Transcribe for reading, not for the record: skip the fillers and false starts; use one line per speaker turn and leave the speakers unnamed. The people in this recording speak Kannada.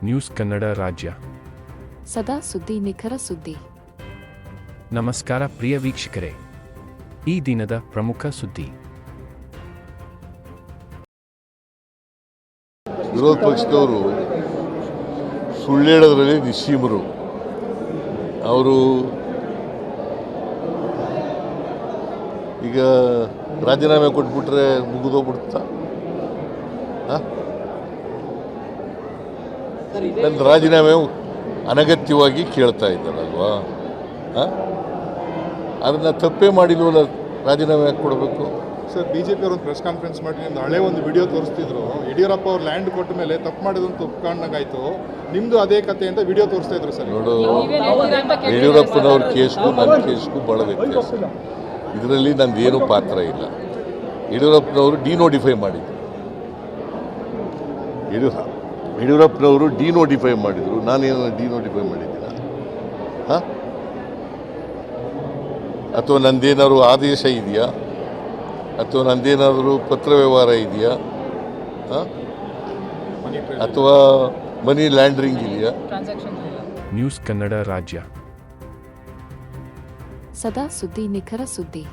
ನ್ಯೂಸ್ ಕನ್ನಡ ರಾಜ್ಯ.
ಸದಾ ಸುದ್ದಿ, ನಿಖರ ಸುದ್ದಿ.
ನಮಸ್ಕಾರ ಪ್ರಿಯ ವೀಕ್ಷಕರೇ, ಈ ದಿನದ ಪ್ರಮುಖ ಸುದ್ದಿ.
ವಿರೋಧ ಪಕ್ಷದವರು ಸುಳ್ಳು ಹೇಳೋದ್ರಲ್ಲಿ ನಿಸ್ಸೀಮರು. ಅವರು ಈಗ ರಾಜೀನಾಮೆ ಕೊಟ್ಬಿಟ್ರೆ ಮುಗಿದೋಗ್ಬಿಡ್ತಾ? ನನ್ನ ರಾಜೀನಾಮೆ ಅನಗತ್ಯವಾಗಿ ಕೇಳ್ತಾ ಇದ್ದಾರಲ್ವಾ? ಅದನ್ನು ತಪ್ಪೇ ಮಾಡಿಲ್ವಲ್ಲ, ರಾಜೀನಾಮೆ ಯಾಕೆ ಕೊಡಬೇಕು?
ಸರ್, ಬಿಜೆಪಿ ಅವರು ಪ್ರೆಸ್ ಕಾನ್ಫರೆನ್ಸ್ ಮಾಡಿ ನಿಮ್ದು ಹಳೆ ಒಂದು ವಿಡಿಯೋ ತೋರಿಸ್ತಿದ್ರು. ಯಡಿಯೂರಪ್ಪ ಅವ್ರು ಲ್ಯಾಂಡ್ ಕೊಟ್ಟ ಮೇಲೆ ತಪ್ಪು ಮಾಡಿದಂತ ಒಪ್ಕೊಂಡಾಗಾಯ್ತು. ನಿಮ್ಮದು ಅದೇ ಕತೆ ಅಂತ ವಿಡಿಯೋ ತೋರಿಸ್ತಾ ಇದ್ರು ಸರ್.
ನೋಡು, ಯಡಿಯೂರಪ್ಪನವ್ರ ಕೇಸ್ಗೂ ನನ್ನ ಕೇಸ್ಗೂ ಭಾಳ ವ್ಯತ್ಯಾಸ. ಇದರಲ್ಲಿ ನಂದೇನು ಪಾತ್ರ ಇಲ್ಲ. ಯಡಿಯೂರಪ್ಪನವರು ಡಿನೋಟಿಫೈ ಮಾಡಿದರು. ಯಡಿಯೂರಪ್ಪನವರು ಡಿನೋಟಿಫೈ ಮಾಡಿದರು. ನಾನೇನು ಡಿನೋಟಿಫೈ ಮಾಡಿದ್ದೀನ? ಅಥವಾ ನಂದೇನಾದ್ರು ಆದೇಶ ಇದೆಯಾ? ಅಥವಾ ನಂದೇನಾದರೂ ಪತ್ರ ವ್ಯವಹಾರ ಇದೆಯಾ? ಅಥವಾ ಮನಿ ಲ್ಯಾಂಡ್ರಿಂಗ್ ಇದೆಯಾ?
ನ್ಯೂಸ್ ಕನ್ನಡ ರಾಜ್ಯ.
ಸದಾ ಸುದ್ದಿ, ನಿಖರ ಸುದ್ದಿ.